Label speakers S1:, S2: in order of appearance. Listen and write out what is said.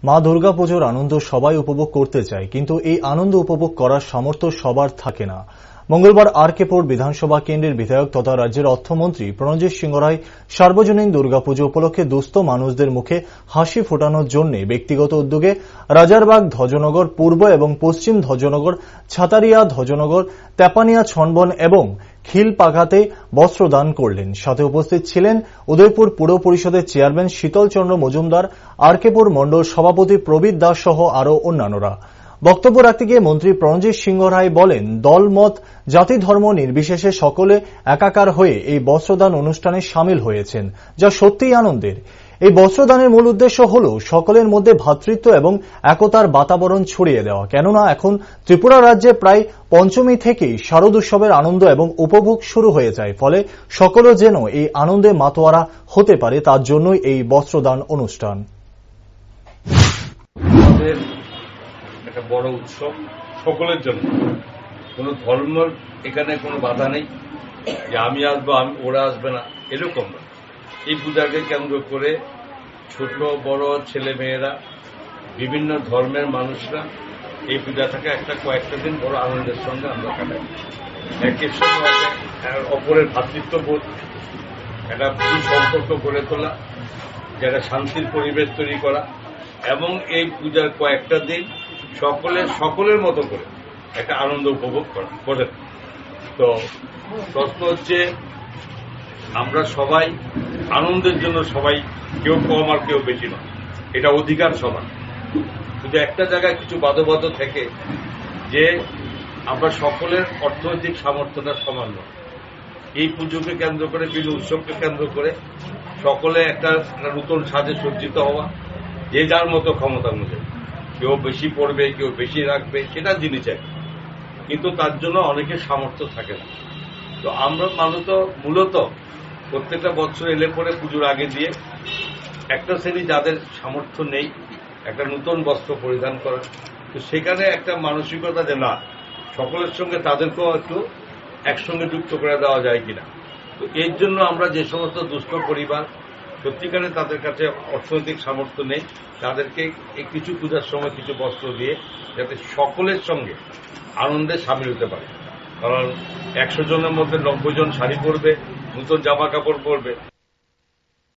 S1: মা দুর্গাপুজোর আনন্দ সবাই উপভোগ করতে চায়, কিন্তু এই আনন্দ উপভোগ করার সামর্থ্য সবার থাকে না। মঙ্গলবার আরকেপুর বিধানসভা কেন্দ্রের বিধায়ক তথা রাজ্যের অর্থমন্ত্রী প্রণজিৎ সিংহ রায় সার্বজনীন দুর্গাপুজো উপলক্ষে দুস্থ মানুষদের মুখে হাসি ফোটানোর জন্য ব্যক্তিগত উদ্যোগে রাজারবাগ ধ্বজনগর, পূর্ব এবং পশ্চিম ধ্বজনগর, ছাতারিয়া ধ্বজনগর, তেপানিয়া ছনবন এবং খিলপাগাতে বস্ত্রদান করলেন। সাথে উপস্থিত ছিলেন উদয়পুর পুর পরিষদের চেয়ারম্যান শীতল চন্দ্র মজুমদার, আরকেপুর মণ্ডল সভাপতি প্রবীর দাস সহ আরও অন্যান্যরা। বক্তব্য রাখতে গিয়ে মন্ত্রী প্রণজিৎ সিংহ রায় বলেন, দলমত জাতি ধর্ম নির্বিশেষে সকলে একাকার হয়ে এই বস্ত্রদান অনুষ্ঠানে সামিল হয়েছেন, যা সত্যিই আনন্দের। এই বস্ত্রদানের মূল উদ্দেশ্য হল সকলের মধ্যে ভ্রাতৃত্ব এবং একতার বাতাবরণ ছড়িয়ে দেওয়া। কেননা এখন ত্রিপুরা রাজ্যে প্রায় পঞ্চমী থেকেই শারদ উৎসবের আনন্দ এবং উপভোগ শুরু হয়ে যায়, ফলে সকলে যেন এই আনন্দে মাতোয়ারা হতে পারে, তার জন্যই এই বস্ত্রদান অনুষ্ঠান।
S2: একটা বড় উৎসব সকলের জন্য, কোনো ধর্মের এখানে কোনো বাধা নেই যে আমি আসবো ওরা আসবে না, এরকম না। এই পূজাকে কেন্দ্র করে ছোট বড় ছেলে মেয়েরা, বিভিন্ন ধর্মের মানুষরা এই পূজাটাকে কয়েকটা দিন বড় আনন্দের সঙ্গে আমরা কাটাই। একের সঙ্গে অপরের ভ্রাতৃত্ববোধ, একটা সুসম্পর্ক গড়ে তোলা, যেটা শান্তির পরিবেশ তৈরি করা, এবং এই পূজার কয়েকটা দিন সকলের মতো করে একটা আনন্দ উপভোগ করেন। তো প্রশ্ন হচ্ছে, আমরা সবাই আনন্দের জন্য সবাই, কেউ কম আর কেউ বেশি নয়, এটা অধিকার সমান। কিন্তু একটা জায়গায় কিছু বাধ্যবাধ থেকে যে আমরা সকলের অর্থনৈতিক সামর্থ্যটা সমান নয়। এই পুজোকে কেন্দ্র করে, বিভিন্ন উৎসবকে কেন্দ্র করে সকলে একটা নতুন সাজে সজ্জিত হওয়া, যে যার মতো ক্ষমতা অনুযায়ী, কেউ বেশি পড়বে, কেউ বেশি রাখবে, সেটা যিনি চাই, কিন্তু তার জন্য অনেকের সামর্থ্য থাকে না। তো আমরা মূলত প্রত্যেকটা বছর এলে পরে পুজোর আগে দিয়ে একটা শ্রেণী যাদের সামর্থ্য নেই একটা নতুন বস্ত্র পরিধান করা, তো সেখানে একটা মানসিকতা যে না, সকলের সঙ্গে তাদেরকেও একটু একসঙ্গে যুক্ত করে দেওয়া যায় কিনা। তো এর জন্য আমরা যে সমস্ত দুস্থ পরিবার সত্যিকারে তাদের কাছে অর্থনৈতিক সামর্থ্য নেই, তাদেরকে এই কিছু পূজার সময় কিছু বস্ত্র দিয়ে যাতে সকলের সঙ্গে আনন্দে সামিল হতে পারে। কারণ 100 জনের মধ্যে 90 জন শাড়ি পরবে, নতুন জামা কাপড় পরবে,